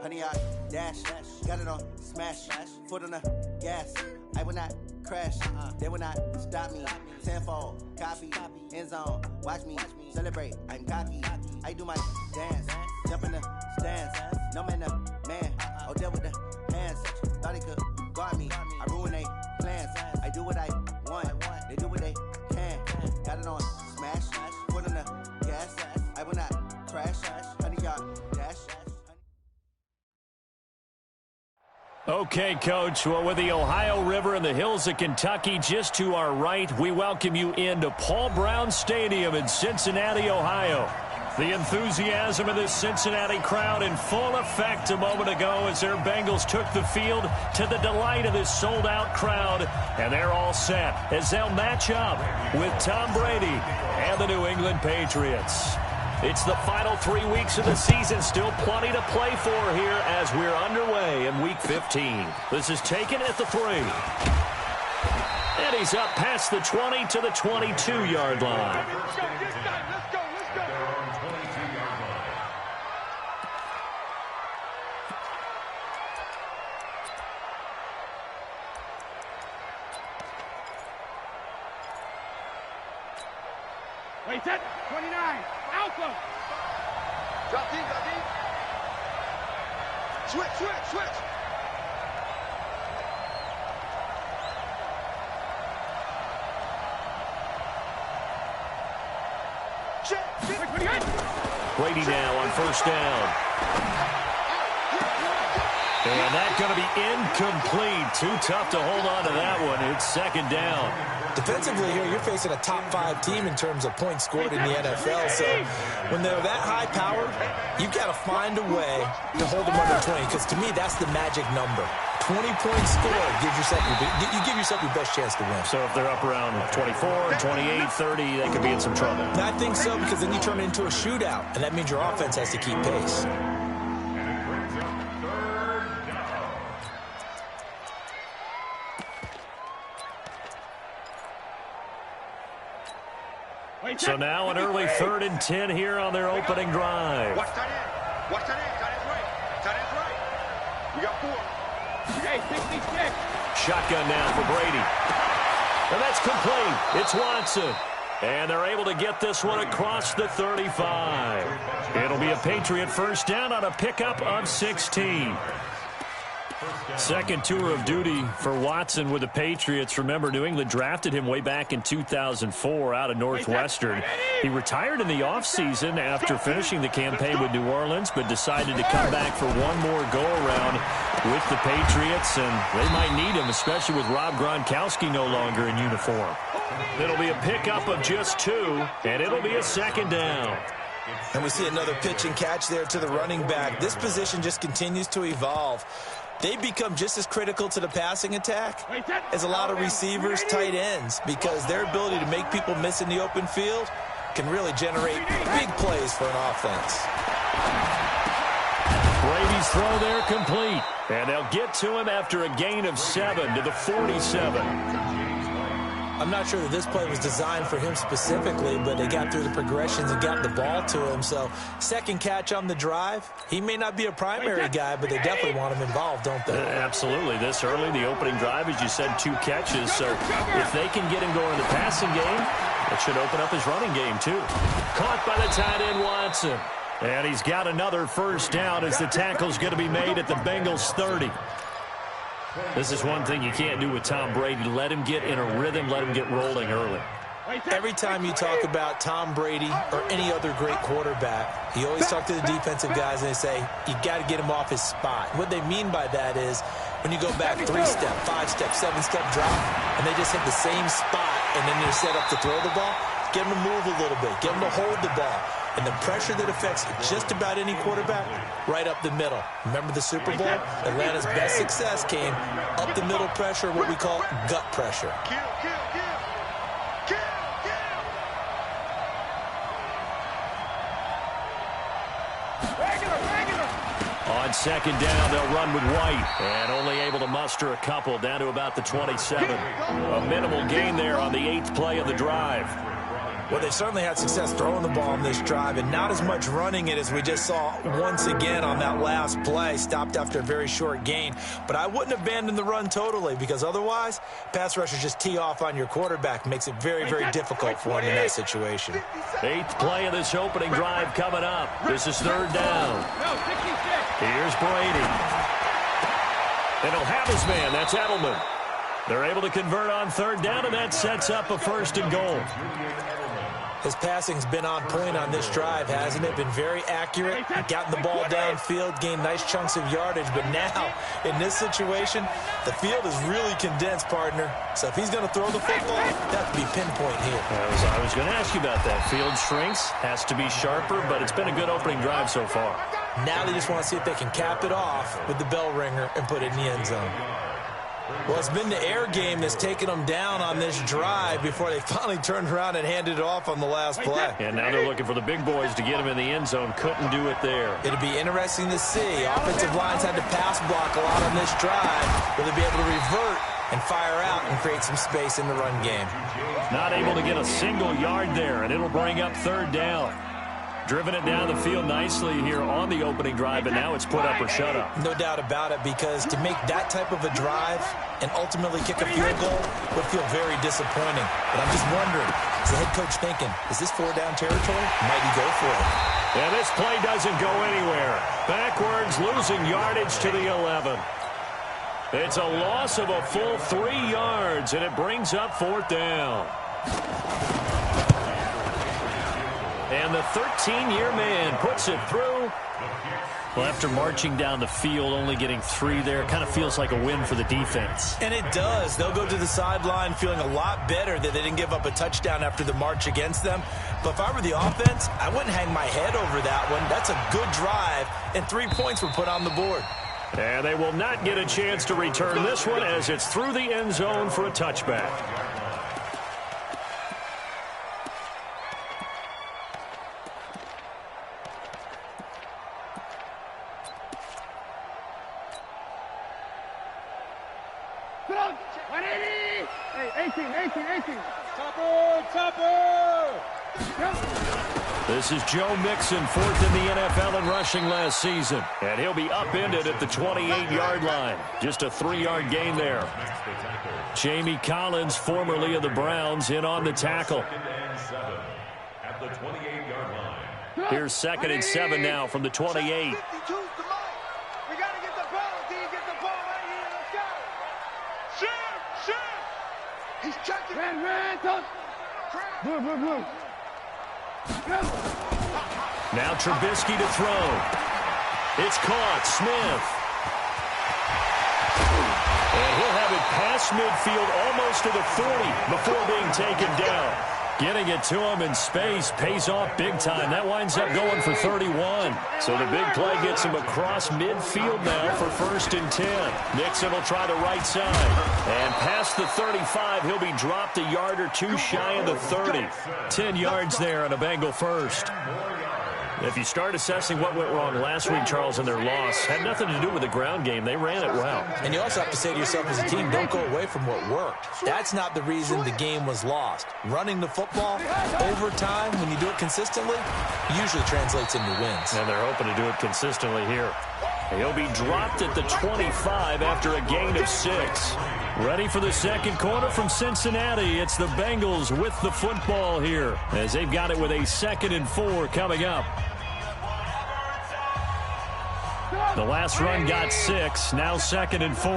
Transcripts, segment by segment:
honey, I dash, got it on smash, foot on the gas. I will not crash, they will not stop me. Tenfold, copy, end zone, watch me celebrate. I'm cocky, I do my dance, jump in the stands. No man, the man, oh, deal with the hands. Thought he could guard me, I ruin they plans. I do what I want, they do what they can. Got it on smash, foot on the gas. I will not crash, honey, y'all dash. Okay, Coach. Well, with the Ohio River and the hills of Kentucky just to our right, we welcome you into Paul Brown Stadium in Cincinnati, Ohio. The enthusiasm of this Cincinnati crowd in full effect a moment ago as their Bengals took the field to the delight of this sold-out crowd. And they're all set as they'll match up with Tom Brady and the New England Patriots. It's the final 3 weeks of the season. Still plenty to play for here as we're underway in Week 15. This is taken at the 3. And he's up past the 20 to the 22-yard line. Let's go. Wait, set. 29. Alpha. Drop deep. Switch. Brady now on first down. And that's going to be incomplete. Too tough to hold on to that one. It's second down. Defensively here, you're facing a top-5 team in terms of points scored in the NFL. So when they're that high-powered, you've got to find a way to hold them under 20. Because to me, that's the magic number. 20 points scored gives yourself you give yourself your best chance to win. So if they're up around 24, 28, 30, they could be in some trouble. I think so, because then you turn it into a shootout, and that means your offense has to keep pace. So now an early 3rd and 10 here on their opening drive. Watch tight end. Tight end's right. We got 4. Okay, 66. Shotgun now for Brady. And that's complete. It's Watson. And they're able to get this one across the 35. It'll be a Patriot first down on a pickup of 16. Second tour of duty for Watson with the Patriots. Remember, New England drafted him way back in 2004 out of Northwestern. He retired in the offseason after finishing the campaign with New Orleans, but decided to come back for one more go-around with the Patriots, and they might need him, especially with Rob Gronkowski no longer in uniform. It'll be a pickup of just 2, and it'll be a second down. And we see another pitch and catch there to the running back. This position just continues to evolve. They become just as critical to the passing attack as a lot of receivers, tight ends, because their ability to make people miss in the open field can really generate big plays for an offense. Brady's throw there complete, and they'll get to him after a gain of 7 to the 47. I'm not sure that this play was designed for him specifically, but they got through the progressions and got the ball to him. So second catch on the drive. He may not be a primary guy, but they definitely want him involved, don't they? Absolutely. This early, the opening drive, as you said, 2 catches. So if they can get him going in the passing game, it should open up his running game too. Caught by the tight end, Watson. And he's got another first down as the tackle's going to be made at the Bengals 30. This is one thing you can't do with Tom Brady. Let him get in a rhythm. Let him get rolling early. Every time you talk about Tom Brady or any other great quarterback, you always talk to the defensive guys and they say, you got to get him off his spot. What they mean by that is when you go back 3-step, 5-step, 7-step drop, and they just hit the same spot, and then they're set up to throw the ball, get them to move a little bit, get them to hold the ball. And the pressure that affects just about any quarterback, right up the middle. Remember the Super Bowl? Atlanta's best success came up the middle pressure, what we call gut pressure. On second down, they'll run with White, and only able to muster a couple down to about the 27. A minimal gain there on the 8th play of the drive. Well, they've certainly had success throwing the ball on this drive and not as much running it as we just saw once again on that last play. Stopped after a very short gain. But I wouldn't abandon the run totally because otherwise, pass rushers just tee off on your quarterback. Makes it very, very difficult for him in that situation. 8th play of this opening drive coming up. This is 3rd down. Here's Brady. And he'll have his man. That's Edelman. They're able to convert on 3rd down, and that sets up a 1st and goal. His passing's been on point on this drive, hasn't it? Been very accurate, gotten the ball downfield, gained nice chunks of yardage. But now, in this situation, the field is really condensed, partner. So if he's going to throw the football, that could be pinpoint here. I was going to ask you about that. Field shrinks, has to be sharper, but it's been a good opening drive so far. Now they just want to see if they can cap it off with the bell ringer and put it in the end zone. Well, it's been the air game that's taken them down on this drive before they finally turned around and handed it off on the last play. And now they're looking for the big boys to get them in the end zone. Couldn't do it there. It'll be interesting to see. Offensive lines had to pass block a lot on this drive. Will they be able to revert and fire out and create some space in the run game? Not able to get a single yard there, and it'll bring up 3rd down. Driven it down the field nicely here on the opening drive, but now it's put up or shut up. No doubt about it, because to make that type of a drive and ultimately kick a field goal would feel very disappointing. But I'm just wondering, is the head coach thinking, is this 4-down territory? Might he go for it? And this play doesn't go anywhere. Backwards, losing yardage to the 11. It's a loss of a full 3 yards, and it brings up 4th down. And the 13-year man puts it through. Well, after marching down the field, only getting 3 there, kind of feels like a win for the defense. And it does. They'll go to the sideline feeling a lot better that they didn't give up a touchdown after the march against them. But if I were the offense, I wouldn't hang my head over that one. That's a good drive, and 3 points were put on the board. And they will not get a chance to return this one as it's through the end zone for a touchback. This is Joe Mixon, 4th in the NFL in rushing last season. And he'll be upended at the 28-yard line. Just a 3-yard gain there. Jamie Collins, formerly of the Browns, in on the tackle. Here's 2nd and 7 now from the 28. Now Trubisky to throw. It's caught. Smith. And he'll have it past midfield almost to the 40 before being taken down. Getting it to him in space pays off big time. That winds up going for 31. So the big play gets him across midfield now for 1st and 10. Nixon will try the right side. And past the 35, he'll be dropped a yard or 2 shy of the 30. 10 yards there and a Bengal first. If you start assessing what went wrong last week, Charles, in their loss, had nothing to do with the ground game. They ran it well. And you also have to say to yourself as a team, don't go away from what worked. That's not the reason the game was lost. Running the football over time, when you do it consistently, usually translates into wins. And they're hoping to do it consistently here. He'll be dropped at the 25 after a gain of 6. Ready for the second quarter from Cincinnati. It's the Bengals with the football here as they've got it with a 2nd and 4 coming up. The last run got 6. Now 2nd and 4.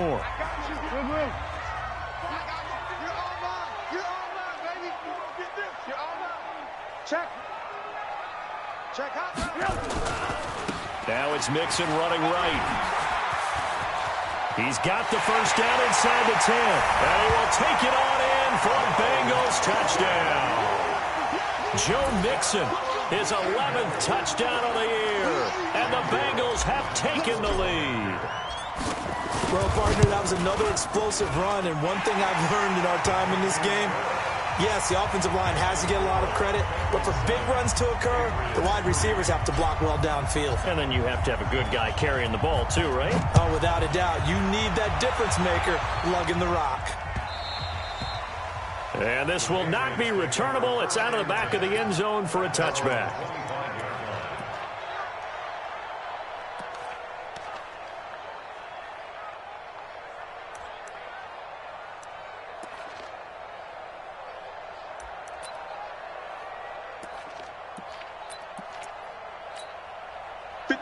Now it's Mixon running right. He's got the 1st down inside the 10. And he will take it on in for a Bengals touchdown. Joe Mixon, his 11th touchdown of the year. And the Bengals have taken the lead. Well, partner, that was another explosive run. And one thing I've learned in our time in this game, yes, the offensive line has to get a lot of credit, but for big runs to occur, the wide receivers have to block well downfield. And then you have to have a good guy carrying the ball too, right? Oh, without a doubt. You need that difference maker lugging the rock. And this will not be returnable. It's out of the back of the end zone for a touchback.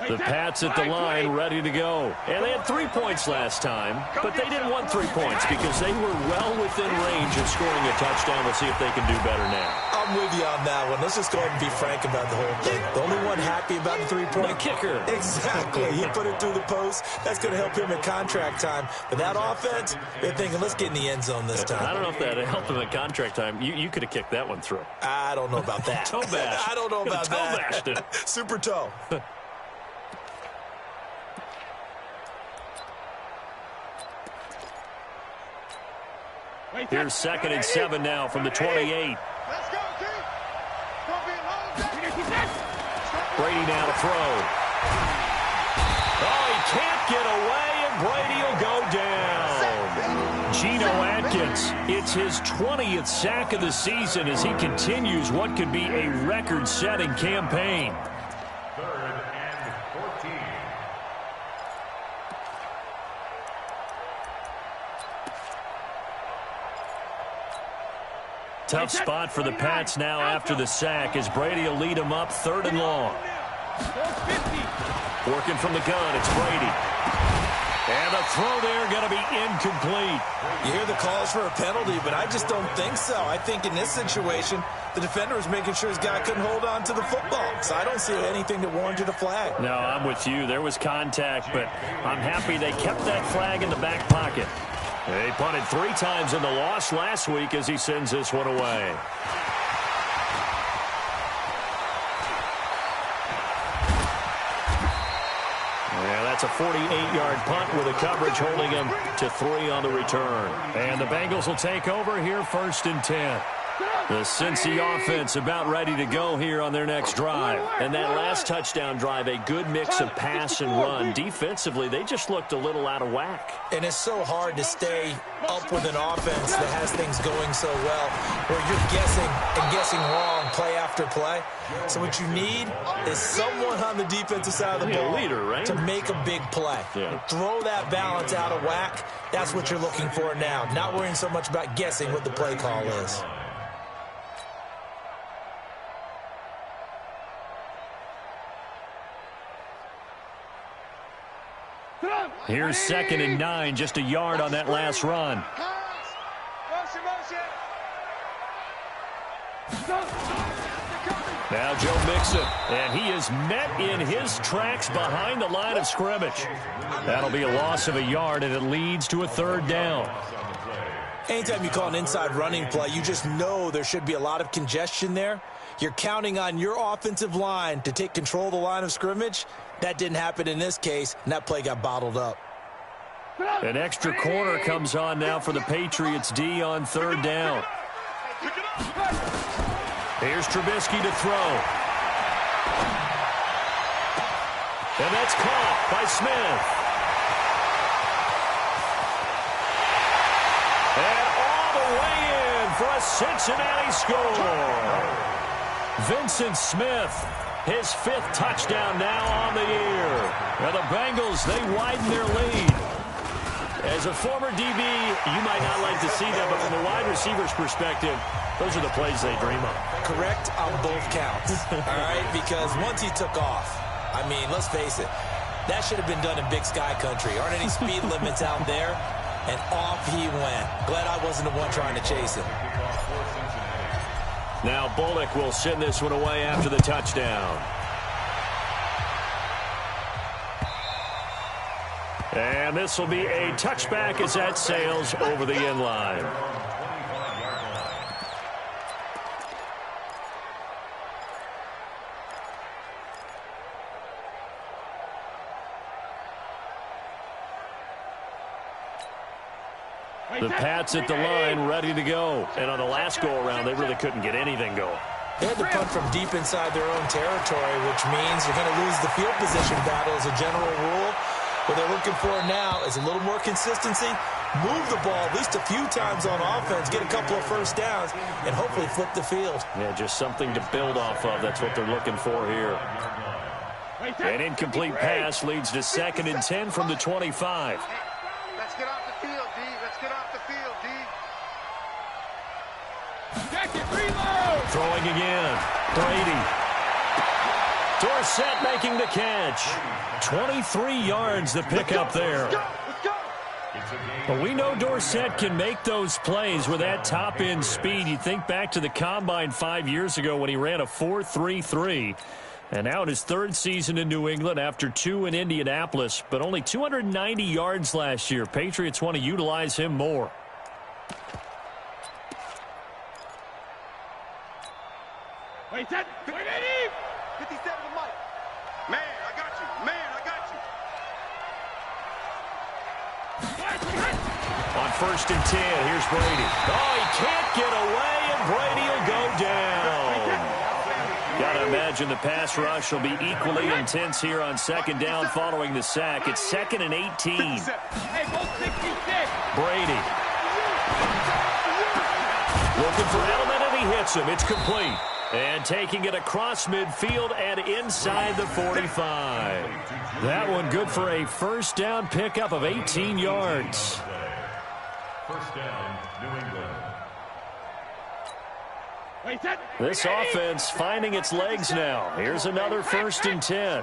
The Pats at the line ready to go. And they had 3 points last time, but they didn't want 3 points because they were well within range of scoring a touchdown. We'll see if they can do better now. I'm with you on that one. Let's just go ahead and be frank about the whole thing. The only one happy about the 3-point. The kicker. Exactly. He put it through the post. That's going to help him at contract time. But that offense, they're thinking, let's get in the end zone this time. I don't know if that helped him at contract time. You could have kicked that one through. I don't know about that. Toe bash. I don't know about toe that. bashed it. Super toe. Here's 2nd and 7 now from the 28. Let's go, team. Don't be alone. Brady now to throw. Oh, he can't get away, and Brady will go down. Geno Atkins, it's his 20th sack of the season as he continues what could be a record-setting campaign. 3rd and 14. Tough spot for the Pats now after the sack as Brady will lead them up 3rd and long. Working from the gun, it's Brady. And the throw there going to be incomplete. You hear the calls for a penalty, but I just don't think so. I think in this situation, the defender was making sure his guy couldn't hold on to the football. So I don't see anything that warranted a flag. No, I'm with you. There was contact, but I'm happy they kept that flag in the back pocket. They punted 3 times in the loss last week as he sends this one away. Yeah, that's a 48-yard punt with a coverage holding him to 3 on the return. And the Bengals will take over here 1st and 10. The Cincy offense about ready to go here on their next drive. And that last touchdown drive, a good mix of pass and run. Defensively, they just looked a little out of whack. And it's so hard to stay up with an offense that has things going so well, where you're guessing and guessing wrong play after play. So what you need is someone on the defensive side of the ball leader, right? to make a big play. Yeah. Throw that balance out of whack. That's what you're looking for now. Not worrying so much about guessing what the play call is. Here's 2nd and 9, just a yard on that last run. Now Joe Mixon, and he is met in his tracks behind the line of scrimmage. That'll be a loss of a yard, and it leads to a 3rd down. Anytime you call an inside running play, you just know there should be a lot of congestion there. You're counting on your offensive line to take control of the line of scrimmage. That didn't happen in this case, and that play got bottled up. An extra corner comes on now for the Patriots D on 3rd down. Here's Trubisky to throw. And that's caught by Smith. And all the way in for a Cincinnati score. Vincent Smith, his 5th touchdown now on the year. Now the Bengals, they widen their lead. As a former DB, you might not like to see that, but from a wide receiver's perspective, those are the plays they dream of. Correct on both counts, all right? Because once he took off, I mean, let's face it, that should have been done in Big Sky Country. Aren't any speed limits out there? And off he went. Glad I wasn't the one trying to chase him. Now Bullock will send this one away after the touchdown. And this will be a touchback as that sails over the end line. The Pats at the line ready to go. And on the last go-around, they really couldn't get anything going. They had to punt from deep inside their own territory, which means you're going to lose the field position battle as a general rule. What they're looking for now is a little more consistency, move the ball at least a few times on offense, get a couple of first downs, and hopefully flip the field. Yeah, just something to build off of. That's what they're looking for here. An incomplete pass leads to 2nd and 10 from the 25. Let's get off the field, D. Let's get off the field, D. Jacket, reload! Throwing again. Brady. Dorsett making the catch. 23 yards the pickup there. Let's go! But we know Dorsett can make those plays with that top-end speed. You think back to the Combine 5 years ago when he ran a 4.33. And now in his 3rd season in New England after 2 in Indianapolis, but only 290 yards last year. Patriots want to utilize him more. Wait, that! Wait, Eddie! 57 to Mike. Man, I got you. Man, I got you. On 1st and 10, here's Brady. Oh, he can't get away, and Brady will go down. Got to imagine the pass rush will be equally intense here on 2nd down following the sack. It's 2nd and 18. Hey, both 66! Brady. Looking for Edelman, and he hits him. It's complete. And taking it across midfield and inside the 45. That one good for a 1st down pickup of 18 yards. 1st down, New England. Wait, that! This offense finding its legs now. Here's another 1st and 10.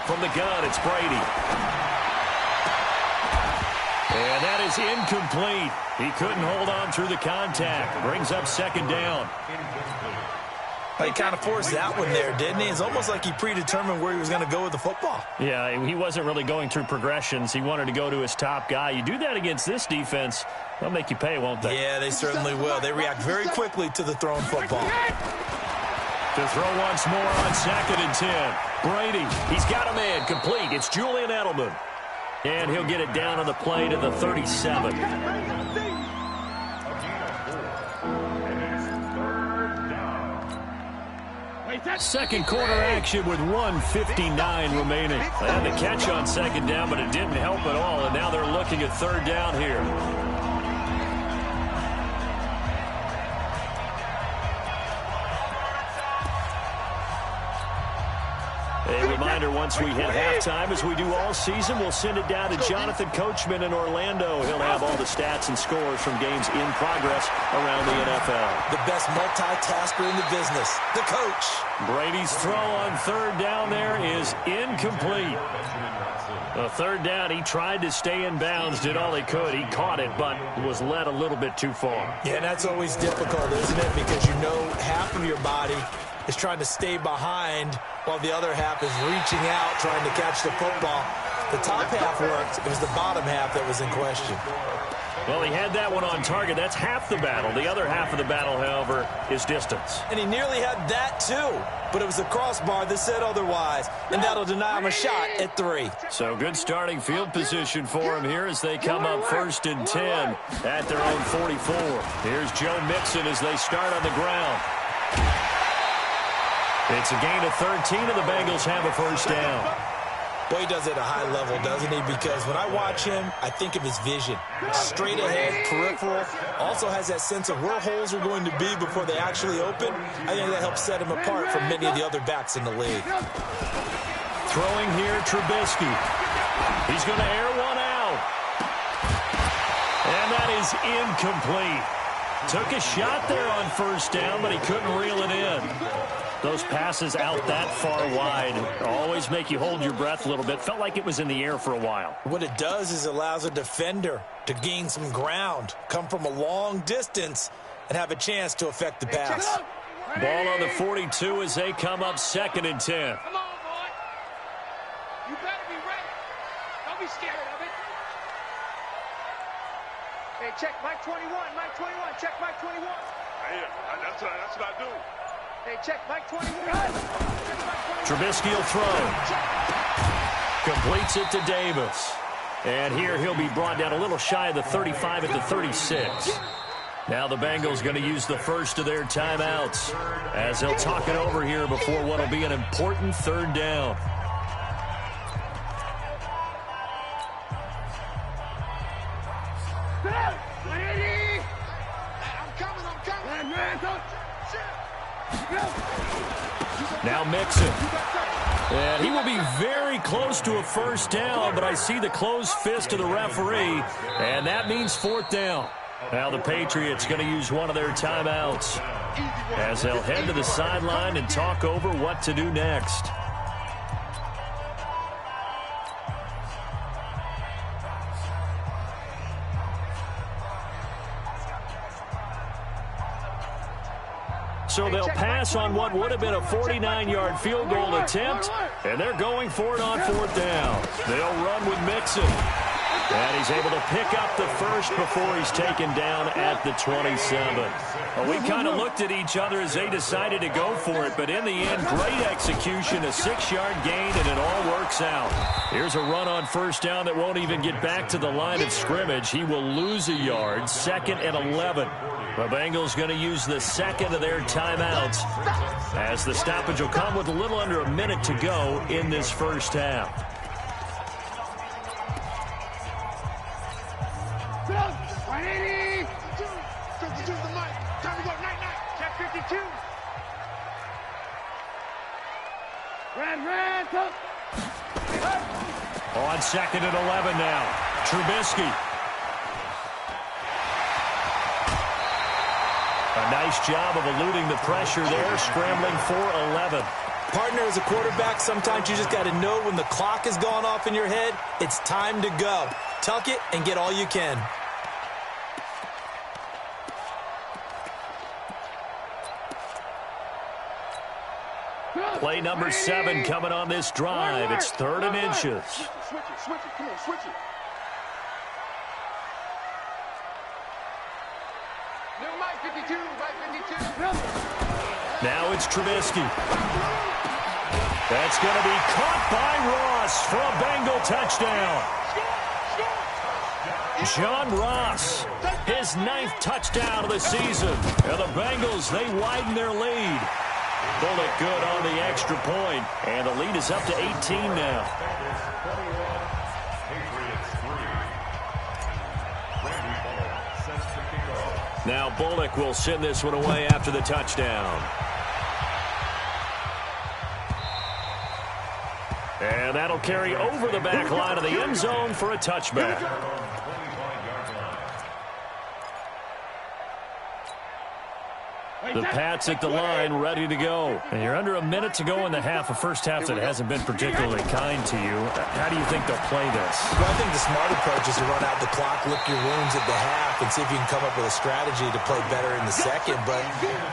From the gun, it's Brady. And that is incomplete. He couldn't hold on through the contact. Brings up 2nd down. He kind of forced that one there, didn't he? It's almost like he predetermined where he was going to go with the football. Yeah, he wasn't really going through progressions. He wanted to go to his top guy. You do that against this defense, they'll make you pay, won't they? Yeah, they certainly will. They react very quickly to the thrown football. To throw once more on 2nd and 10. Brady, he's got a man complete. It's Julian Edelman. And he'll get it down on the play to the 37. Second quarter action with 1:59 remaining. They had the catch on 2nd down, but it didn't help at all. And now they're looking at 3rd down here. A reminder, once we hit halftime, as we do all season, we'll send it down to Jonathan Coachman in Orlando. He'll have all the stats and scores from games in progress around the NFL. The best multitasker in the business, the coach. Brady's throw on 3rd down there is incomplete. The 3rd down, he tried to stay in bounds, did all he could. He caught it, but was led a little bit too far. Yeah, and that's always difficult, isn't it? Because you know half of your body is trying to stay behind while the other half is reaching out, trying to catch the football. The top half worked. It was the bottom half that was in question. Well, he had that one on target. That's half the battle. The other half of the battle, however, is distance. And he nearly had that, too. But it was the crossbar that said otherwise. And that'll deny him a shot at 3. So good starting field position for him here as they come up 1st and 10 at their own 44. Here's Joe Mixon as they start on the ground. It's a gain of 13, and the Bengals have a 1st down. Boy, he does it at a high level, doesn't he? Because when I watch him, I think of his vision. Straight ahead, peripheral. Also has that sense of where holes are going to be before they actually open. I think that helps set him apart from many of the other backs in the league. Throwing here, Trubisky. He's going to air one out. And that is incomplete. Took a shot there on 1st down, but he couldn't reel it in. Those passes out that far wide always make you hold your breath a little bit. Felt like it was in the air for a while. What it does is it allows a defender to gain some ground, come from a long distance, and have a chance to affect the pass. Ball on the 42 as they come up 2nd and 10. Come on, boy. You better be ready. Don't be scared of it. Hey, check Mike 21. Mike 21. Check Mike 21. Hey, that's what I do. Hey, check Mike 21. Trubisky will throw. Completes it to Davis. And here he'll be brought down a little shy of the 35 at the 36. Now the Bengals going to use the first of their timeouts as they'll talk it over here before what will be an important third down. Now Mixon. And he will be very close to a first down, but I see the closed fist of the referee, and that means fourth down. Now the Patriots going to use one of their timeouts as they'll head to the sideline and talk over what to do next. So they'll pass on what would have been a 49-yard field goal attempt, and they're going for it on fourth down. They'll run with Mixon. And he's able to pick up the first before he's taken down at the 27. Well, we kind of looked at each other as they decided to go for it, but in the end, great execution, a 6-yard gain, and it all works out. Here's a run on first down that won't even get back to the line of scrimmage. He will lose a yard, 2nd and 11. The Bengals going to use the second of their timeouts as the stoppage will come with a little under a minute to go in this first half. On 2nd and 11 now. Trubisky. A nice job of eluding the pressure there, scrambling for 11. Partner, as a quarterback, sometimes you just got to know when the clock has gone off in your head, it's time to go. Tuck it and get all you can. Play number 7 coming on this drive. It's 3rd and inches. Switch it. Come on, switch it. Mike 52. Now it's Trubisky. That's going to be caught by Ross for a Bengal touchdown. John Ross, his 9th touchdown of the season. And the Bengals, they widen their lead. Bullock good on the extra point, and the lead is up to 18 now. Now Bullock will send this one away after the touchdown. And that'll carry over the back line of the end zone for a touchback. The Pats at the line, ready to go. And you're under a minute to go in the half, a first half that hasn't been particularly kind to you. How do you think they'll play this? Well, I think the smart approach is to run out the clock, lick your wounds at the half, and see if you can come up with a strategy to play better in the second. But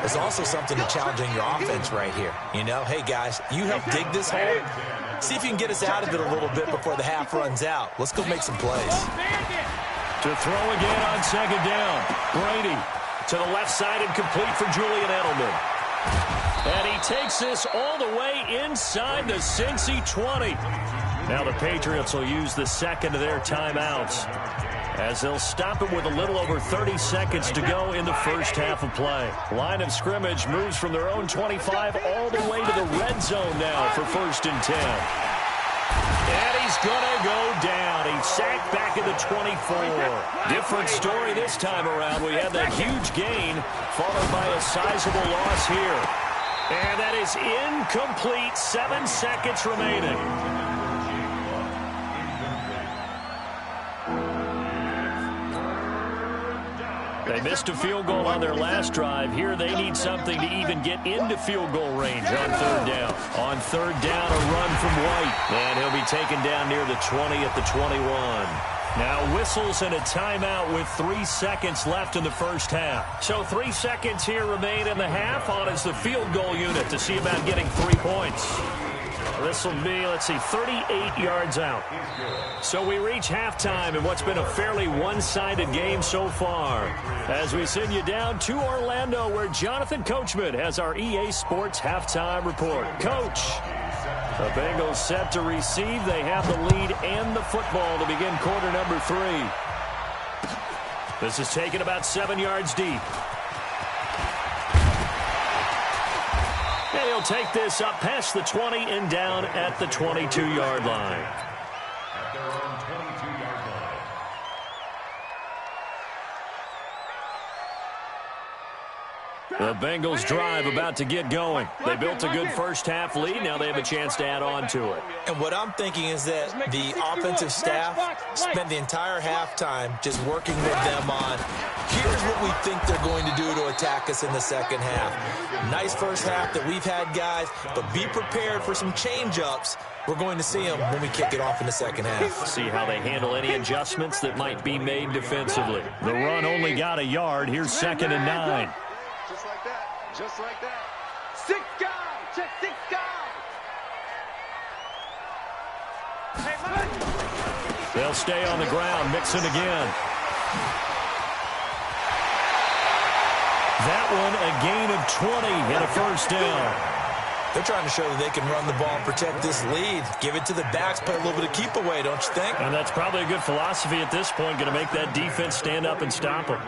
there's also something to challenging your offense right here. You know, hey, guys, you help dig this hole. See if you can get us out of it a little bit before the half runs out. Let's go make some plays. To throw again on 2nd down. Brady. To the left side and complete for Julian Edelman. And he takes this all the way inside the Cincy 20. Now the Patriots will use the second of their timeouts as they'll stop it with a little over 30 seconds to go in the first half of play. Line of scrimmage moves from their own 25 all the way to the red zone now for 1st and 10. And he's going to go down. He's sacked back at the 24. Different story this time around. We had that huge gain followed by a sizable loss here. And that is incomplete. 7 seconds remaining. They missed a field goal on their last drive. Here they need something to even get into field goal range on 3rd down. On 3rd down, a run from White. And he'll be taken down near the 20 at the 21. Now whistles and a timeout with 3 seconds left in the first half. So 3 seconds here remain in the half. On is the field goal unit to see about getting 3 points. This will be, 38 yards out. So we reach halftime in what's been a fairly one-sided game so far. As we send you down to Orlando, where Jonathan Coachman has our EA Sports halftime report. Coach, the Bengals set to receive. They have the lead and the football to begin quarter number 3. This is taken about 7 yards deep. And he'll take this up past the 20 and down at the 22-yard line. At their own 22-yard line. The Bengals drive about to get going. They built a good first-half lead. Now they have a chance to add on to it. And what I'm thinking is that the offensive staff spent the entire halftime just working with them on, here's what we think they're going to do to attack us in the second half. Nice first half that we've had, guys, but be prepared for some change-ups. We're going to see them when we kick it off in the second half. See how they handle any adjustments that might be made defensively. The run only got a yard. Here's 2nd and 9. Just like that. Just like that. 6 guys. Check 6 guys. Hey, Mike. They'll stay on the ground. Mixon again. That one a gain of 20 and a first down. They're trying to show that they can run the ball and protect this lead. Give it to the backs, play a little bit of keep away, don't you think? And that's probably a good philosophy at this point, going to make that defense stand up and stop them.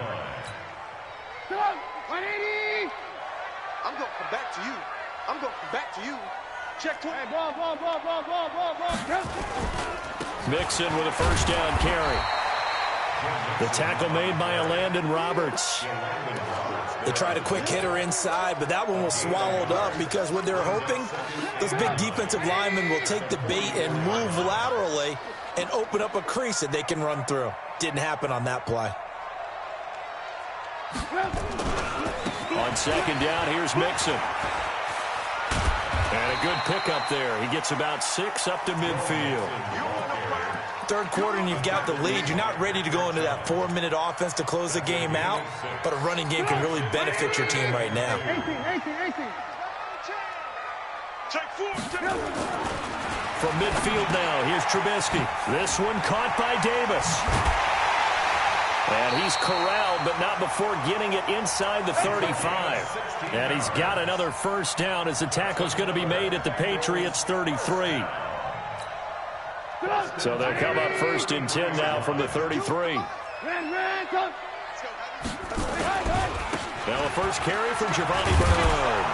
I'm going to come back to you. I'm going to come back to you. Check 20. Hey, ball. Mixon with a first down carry. The tackle made by Landon Roberts. They tried a quick hitter inside, but that one was swallowed up because what they're hoping, those big defensive linemen will take the bait and move laterally and open up a crease that they can run through. Didn't happen on that play. On second down, here's Mixon. And a good pickup there. He gets about 6 up to midfield. Third quarter and you've got the lead. You're not ready to go into that 4-minute offense to close the game out, but a running game can really benefit your team right now. 18. Check 4. From midfield now, here's Trubisky. This one caught by Davis. And he's corralled, but not before getting it inside the 35. And he's got another first down as the tackle's going to be made at the Patriots' 33. So they'll come up 1st and 10 now from the 33. Now the first carry for Giovanni Bernard.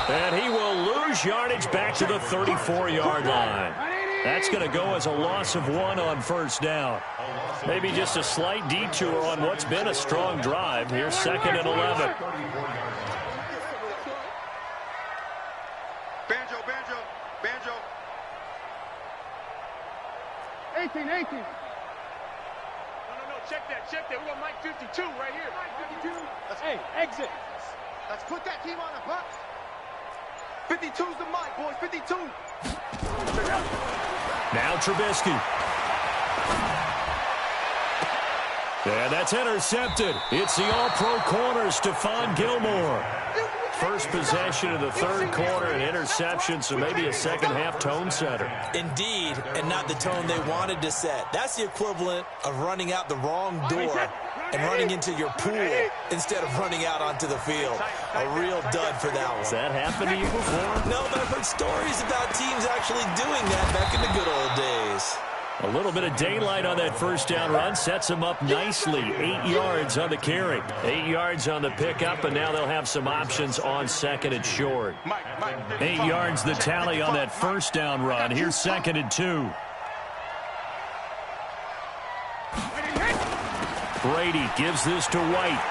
And he will lose yardage back to the 34-yard line. That's going to go as a loss of 1 on first down. Maybe just a slight detour on what's been a strong drive. Here's 2nd and 11. Banjo. 18. No, check that. We got Mike 52 right here. Mike 52. Hey, exit. Let's put that team on the box. 52's the Mike, boys. 52. Now Trubisky. And that's intercepted. It's the all-pro corner, Stephon Gilmore. First possession of the third quarter, an interception, so maybe a second-half tone setter. Indeed, and not the tone they wanted to set. That's the equivalent of running out the wrong door and running into your pool instead of running out onto the field. A real dud for that one. Has that happened to you before? No, but I've heard stories about teams actually doing that back in the good old days. A little bit of daylight on that first down run sets them up nicely. 8 yards on the carry, 8 yards on the pickup, and now they'll have some options on 2nd and short. 8 yards the tally on that first down run. Here's 2nd and 2. Brady gives this to White.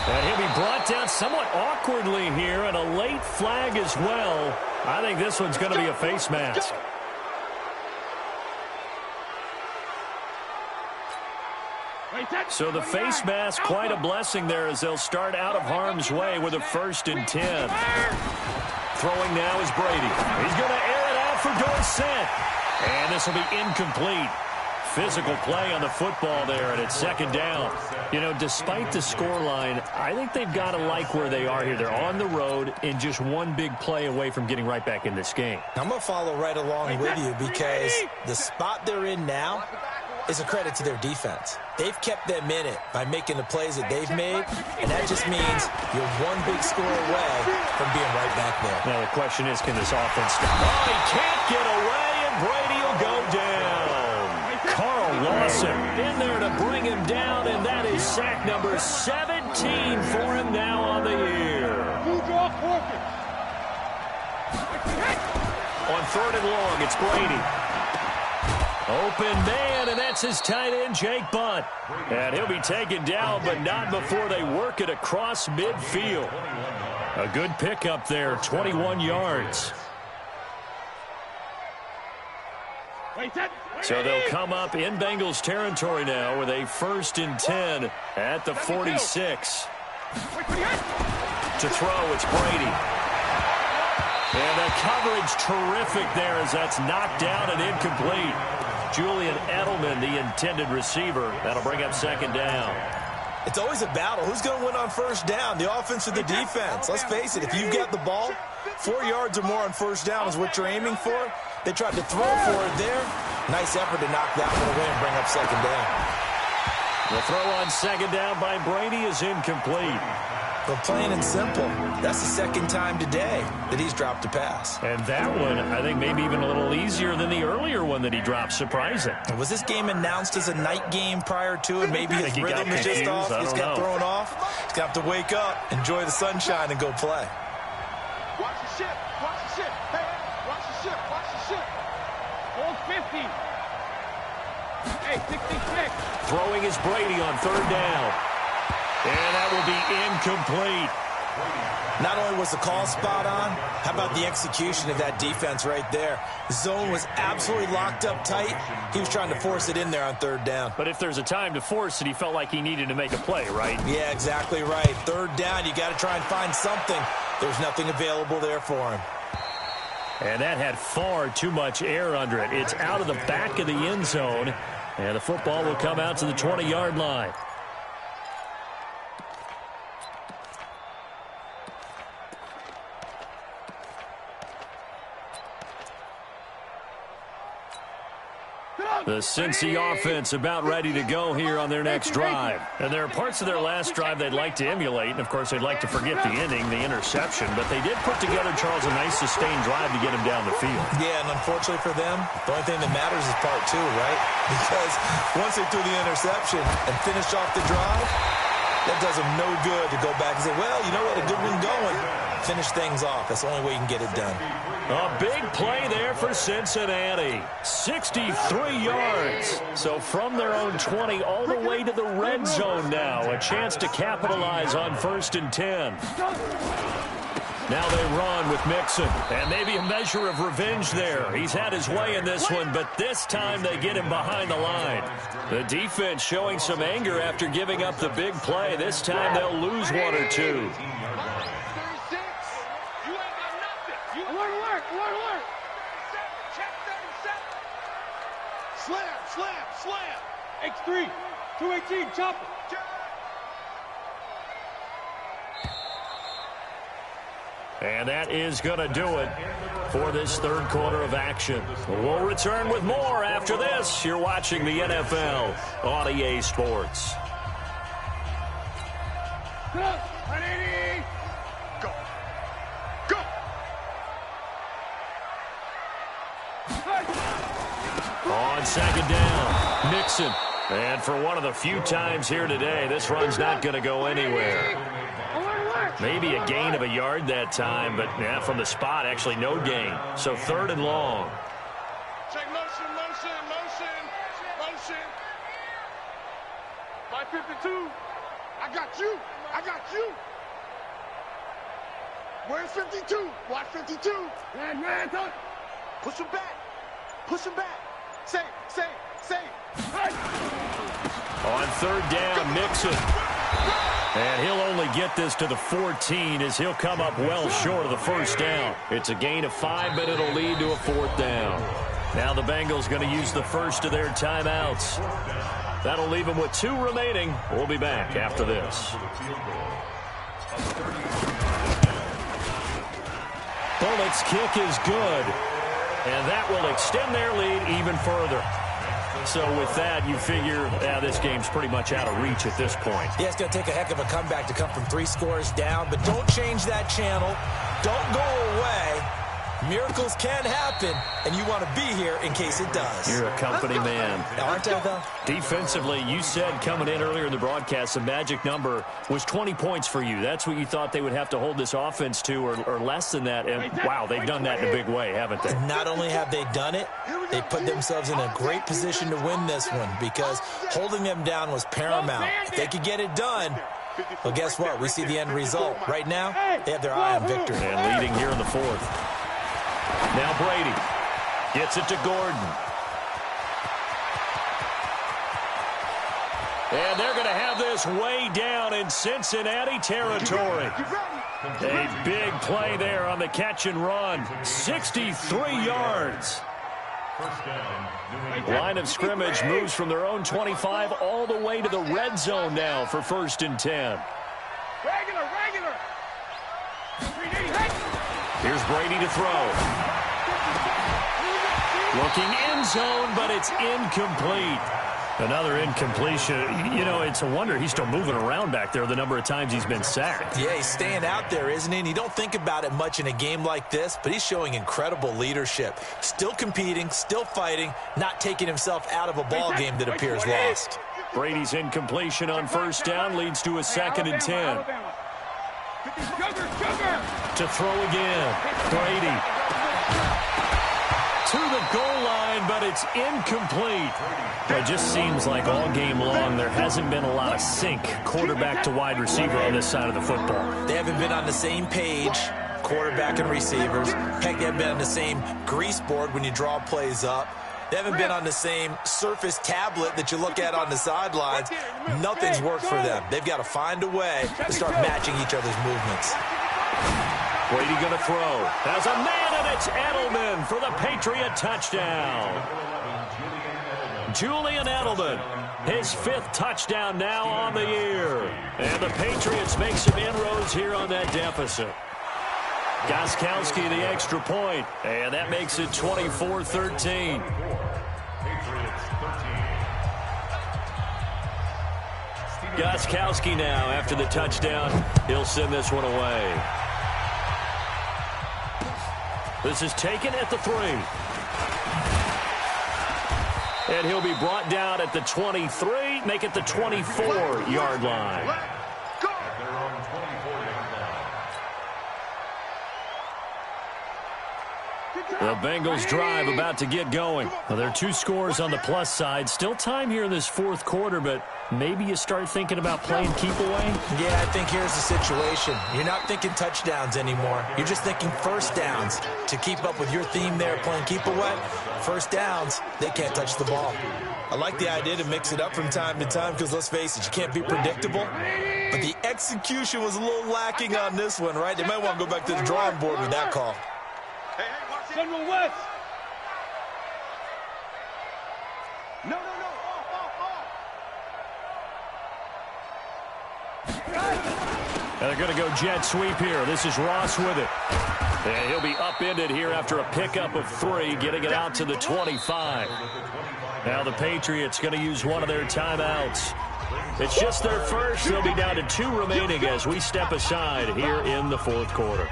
And he'll be brought down somewhat awkwardly here, and a late flag as well. I think this one's going to be a face mask. So the face mask, quite a blessing there as they'll start out of harm's way with a 1st and 10. Throwing now is Brady. He's going to air it out for Dorsett. And this will be incomplete. Physical play on the football there, and it's 2nd down. You know, despite the scoreline, I think they've got to like where they are here. They're on the road and just one big play away from getting right back in this game. I'm going to follow right along with you because the spot they're in now is a credit to their defense. They've kept them in it by making the plays that they've made, and that just means you're one big score away from being right back there. Now the question is, can this offense stop? Oh, he can't get away, and Brady will go down. Carl Mixon in there to bring him down, and that is sack number 17 for him now on the year. On 3rd and long, it's Brady. Open man, and that's his tight end, Jake Butt. And he'll be taken down, but not before they work it across midfield. A good pickup there, 21 yards. So they'll come up in Bengals territory now with a 1st and 10 at the 46. To throw, it's Brady. And the coverage terrific there as that's knocked down and incomplete. Julian Edelman, the intended receiver. That'll bring up 2nd down. It's always a battle. Who's going to win on 1st down, the offense or the defense? Let's face it, if you've got the ball, 4 yards or more on 1st down is what you're aiming for. They tried to throw for it there. Nice effort to knock that one away and bring up 2nd down. The throw on 2nd down by Brady is incomplete. But plain and simple, that's the 2nd time today that he's dropped a pass. And that one, I think, maybe even a little easier than the earlier one that he dropped. Surprising. Was this game announced as a night game prior to, and maybe his rhythm is just off? He's got thrown off. He's got to wake up, enjoy the sunshine, and go play. Watch the ship. Watch the ship. Hey, watch the ship. Watch the ship. Hold 50. Hey, 66. Throwing is Brady on 3rd down. And that will be incomplete. Not only was the call spot on, how about the execution of that defense right there? The zone was absolutely locked up tight. He was trying to force it in there on 3rd down. But if there's a time to force it, he felt like he needed to make a play, right? Yeah, exactly right. 3rd down, you got to try and find something. There's nothing available there for him. And that had far too much air under it. It's out of the back of the end zone, and the football will come out to the 20-yard line. The Cincy offense about ready to go here on their next drive. And there are parts of their last drive they'd like to emulate. And, of course, they'd like to forget the inning, the interception. But they did put together, Charles, a nice sustained drive to get him down the field. Yeah, and unfortunately for them, the only thing that matters is part 2, right? Because once they threw the interception and finished off the drive, that does them no good to go back and say, well, you know what, a good one going. Finish things off. That's the only way you can get it done. A big play there for Cincinnati. 63 yards. So from their own 20 all the way to the red zone now. A chance to capitalize on 1st and 10. Now they run with Mixon. And maybe a measure of revenge there. He's had his way in this one, but this time they get him behind the line. The defense showing some anger after giving up the big play. This time they'll lose 1 or 2. Slam! X3, 218, chop it. And that is going to do it for this 3rd quarter of action. We'll return with more after this. You're watching the NFL on EA Sports. Go! 180! Go! On 2nd down, Mixon. And for one of the few times here today, this run's not going to go anywhere. Maybe a gain of a yard that time, but yeah, from the spot, actually no gain. So 3rd and long. Check motion. 552. I got you. Where's 52? Watch 52. Man. Push him back. Say. On 3rd down, Mixon. And he'll only get this to the 14 as he'll come up well short of the 1st down. It's a gain of 5, but it'll lead to a 4th down. Now the Bengals going to use the first of their timeouts. That'll leave them with 2 remaining. We'll be back after this. Bullock's kick is good. And that will extend their lead even further. So with that, you figure this game's pretty much out of reach at this point. Yeah, it's going to take a heck of a comeback to come from 3 scores down, but don't change that channel. Don't go away. Miracles can happen, and you want to be here in case it does. You're a company man. Aren't I, though? Defensively, you said coming in earlier in the broadcast, the magic number was 20 points for you. That's what you thought they would have to hold this offense to, or less than that. And, wow, they've done that in a big way, haven't they? Not only have they done it, they put themselves in a great position to win this one because holding them down was paramount. If they could get it done, well, guess what? We see the end result. Right now, they have their eye on victory. And leading here in the fourth. Now Brady gets it to Gordon. And they're going to have this way down in Cincinnati territory. A big play there on the catch and run. 63 yards. Line of scrimmage moves from their own 25 all the way to the red zone now for 1st and 10. Regular. Here's Brady to throw. Looking end zone, but it's incomplete. Another incompletion. You know, it's a wonder he's still moving around back there the number of times he's been sacked. Yeah, he's staying out there, isn't he? And you don't think about it much in a game like this, but he's showing incredible leadership. Still competing, still fighting, not taking himself out of a ball game that appears lost. Brady's incompletion on 1st down leads to a 2nd and 10. To throw again. Brady. To the goal line, but it's incomplete. It just seems like all game long there hasn't been a lot of sync quarterback to wide receiver on this side of the football. They haven't been on the same page, quarterback and receivers. Heck, they haven't been on the same grease board when you draw plays up. They haven't been on the same Surface tablet that you look at on the sidelines. Nothing's worked for them. They've got to find a way to start matching each other's movements. Brady going to throw. Has a man, and it's Edelman for the Patriot touchdown. Julian Edelman, his 5th touchdown now on the year. And the Patriots make some inroads here on that deficit. Gostkowski the extra point, and that makes it 24-13. Gostkowski now, after the touchdown, he'll send this one away. This is taken at the 3. And he'll be brought down at the 23, make it the 24-yard line. The Bengals drive about to get going. Well, there are 2 scores on the plus side. Still time here in this 4th quarter, but maybe you start thinking about playing keep away? Yeah, I think here's the situation. You're not thinking touchdowns anymore. You're just thinking 1st downs. To keep up with your theme there, playing keep away, 1st downs, they can't touch the ball. I like the idea to mix it up from time to time because, let's face it, you can't be predictable. But the execution was a little lacking on this one, right? They might want to go back to the drawing board with that call. Central West. No. And they're going to go jet sweep here. This is Ross with it. And he'll be upended here after a pickup of 3, getting it out to the 25. Now the Patriots going to use one of their timeouts. It's just their first. They'll be down to 2 remaining as we step aside here in the 4th quarter.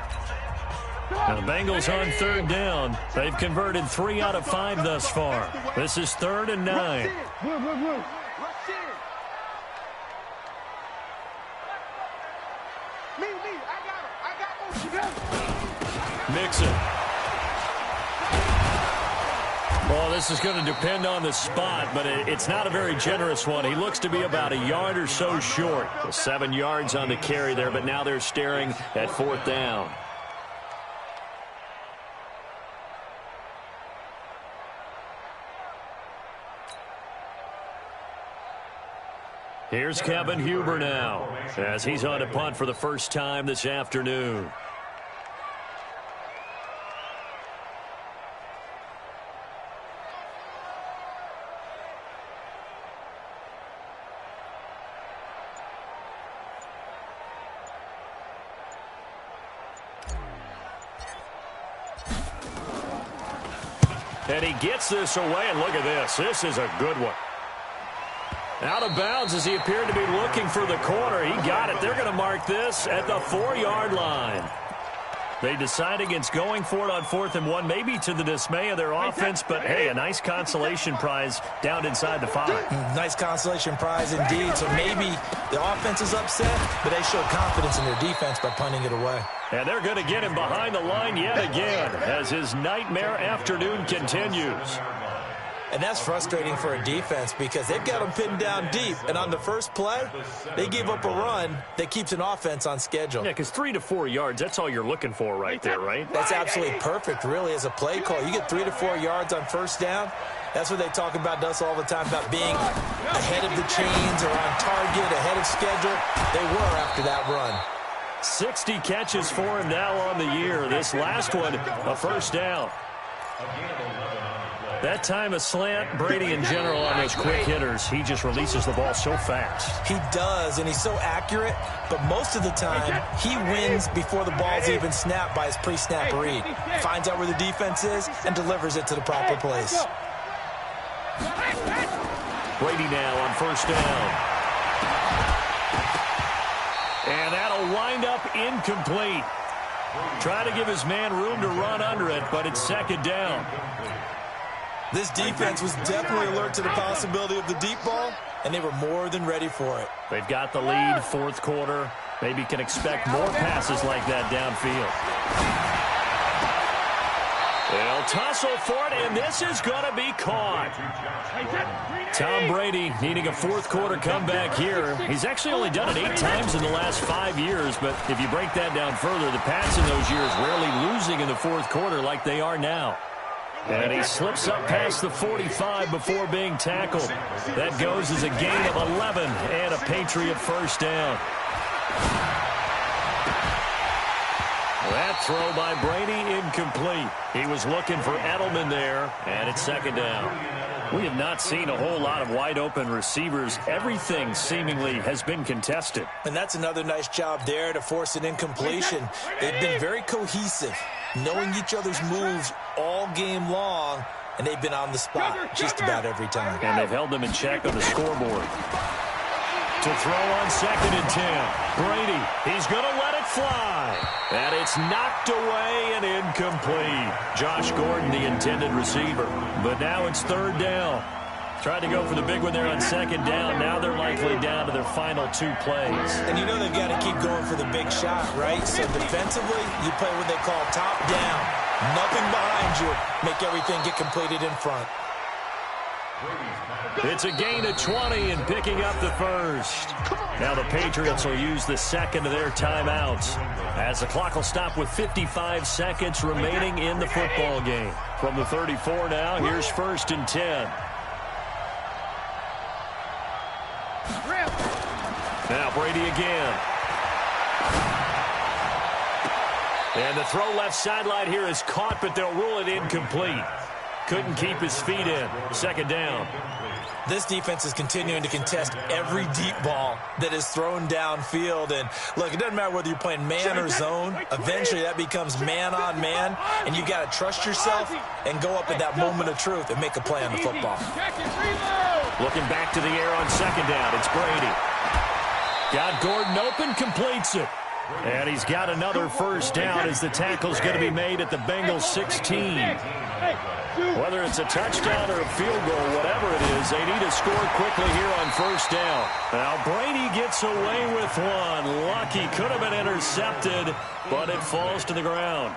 Now the Bengals on 3rd down. They've converted 3 out of 5 thus far. This is 3rd and 9. Mixon. Well, this is going to depend on the spot, but it's not a very generous one. He looks to be about a yard or so short. 7 yards on the carry there, but now they're staring at 4th down. Here's Kevin Huber now, as he's on to punt for the first time this afternoon. And he gets this away, and look at this. This is a good one. Out of bounds as he appeared to be looking for the corner. He got it. They're going to mark this at the 4-yard line. They decide against going for it on 4th and 1, maybe to the dismay of their offense, but, hey, a nice consolation prize down inside the 5. Nice consolation prize indeed. So maybe the offense is upset, but they showed confidence in their defense by punting it away. And they're going to get him behind the line yet again as his nightmare afternoon continues. And that's frustrating for a defense because they've got them pinned down deep. And on the first play, they gave up a run that keeps an offense on schedule. Yeah, because 3 to 4 yards, that's all you're looking for right there, right? That's absolutely perfect, really, as a play call. You get 3 to 4 yards on first down. That's what they talk about us all the time, about being ahead of the chains or on target, ahead of schedule. They were after that run. 60 catches for him now on the year. This last one, a first down. That time a slant. Brady in general on those quick hitters. He just releases the ball so fast. He does, and he's so accurate, but most of the time he wins before the ball's even snapped by his pre-snap read. Finds out where the defense is and delivers it to the proper place. Brady now on first down. And that'll wind up incomplete. Try to give his man room to run under it, but it's second down. This defense was definitely alert to the possibility of the deep ball, and they were more than ready for it. They've got the lead, fourth quarter. Maybe can expect more passes like that downfield. They'll tussle for it, and this is going to be caught. Tom Brady needing a fourth quarter comeback here. He's actually only done it 8 times in the last 5 years, but if you break that down further, the Pats in those years rarely losing in the fourth quarter like they are now. And he slips up past the 45 before being tackled. That goes as a gain of 11 and a Patriot first down. That throw by Brady incomplete. He was looking for Edelman there, and it's second down. We have not seen a whole lot of wide-open receivers. Everything seemingly has been contested. And that's another nice job there to force an incompletion. They've been very cohesive, knowing each other's moves all game long, and they've been on the spot just about every time. And they've held them in check on the scoreboard. To throw on 2nd and 10. Brady, he's going to let it fly. And it's knocked away and incomplete. Josh Gordon, the intended receiver. But now it's third down. Tried to go for the big one there on second down. Now they're likely down to their final 2 plays. And you know they've got to keep going for the big shot, right? So defensively, you play what they call top down. Nothing behind you. Make everything get completed in front. It's a gain of 20 and picking up the first. Now the Patriots will use the second of their timeouts as the clock will stop with 55 seconds remaining in the football game. From the 34 now, here's 1st and 10. Now Brady again. And the throw left sideline here is caught, but they'll rule it incomplete. Couldn't keep his feet in. Second down. This defense is continuing to contest every deep ball that is thrown downfield. And, look, it doesn't matter whether you're playing man or zone. Eventually that becomes man on man, and you've got to trust yourself and go up at that moment of truth and make a play on the football. Looking back to the air on second down. It's Brady. Got Gordon open, completes it. And he's got another first down as the tackle's going to be made at the Bengals 16. Whether it's a touchdown or a field goal, whatever it is, they need to score quickly here on first down. Now Brady gets away with one. Lucky, could have been intercepted, but it falls to the ground.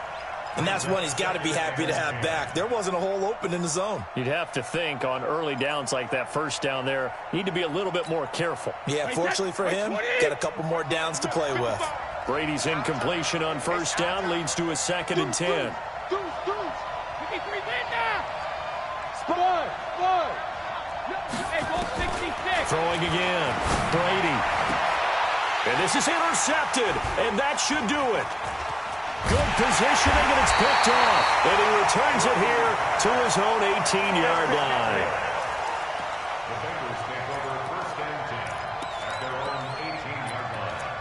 And that's one he's got to be happy to have back. There wasn't a hole open in the zone. You'd have to think on early downs like that first down there, need to be a little bit more careful. Yeah, fortunately for him, got a couple more downs to play with. Brady's incompletion on first down leads to a 2nd and 10. Throwing again. Brady. And this is intercepted, and that should do it. Good positioning, and it's picked off. And he returns it here to his own 18-yard line. The Bengals take over 1st and 10 at their own 18-yard line.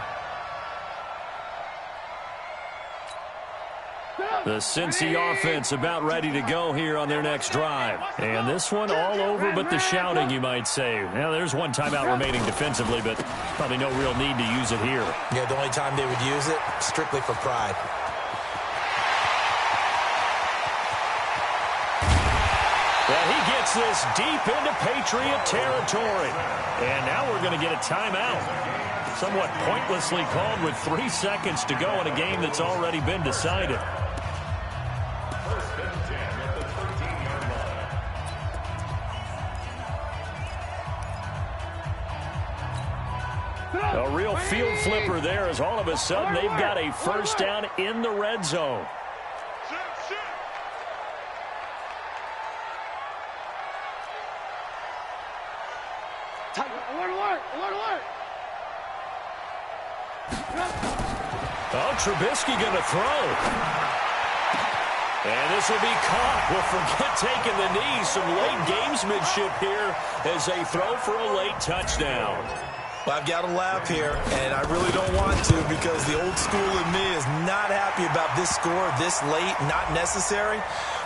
The Cincy offense about ready to go here on their next drive. And this one all over but the shouting, you might say. Now, there's one timeout remaining defensively, but probably no real need to use it here. Yeah, the only time they would use it, strictly for pride. gets this deep into Patriot territory. And now we're going to get a timeout. Somewhat pointlessly called with 3 seconds to go in a game that's already been decided. First and 10 at the 13-yard line. A real field flipper there as all of a sudden they've got a first down in the red zone. Alert! Oh, Trubisky going to throw. And this will be caught. Well, forget taking the knee. Some late gamesmanship here as they throw for a late touchdown. Well, I've got to laugh here, and I really don't want to because the old school in me is not happy about this score this late, not necessary.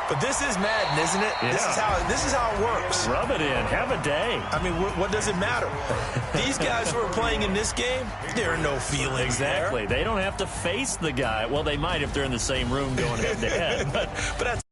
But this is Madden, isn't it? Yeah. This is how it works. Rub it in. Have a day. I mean, what does it matter? These guys who are playing in this game, there are no feelings Exactly. there. They don't have to face the guy. Well, they might if they're in the same room going head-to-head. But that's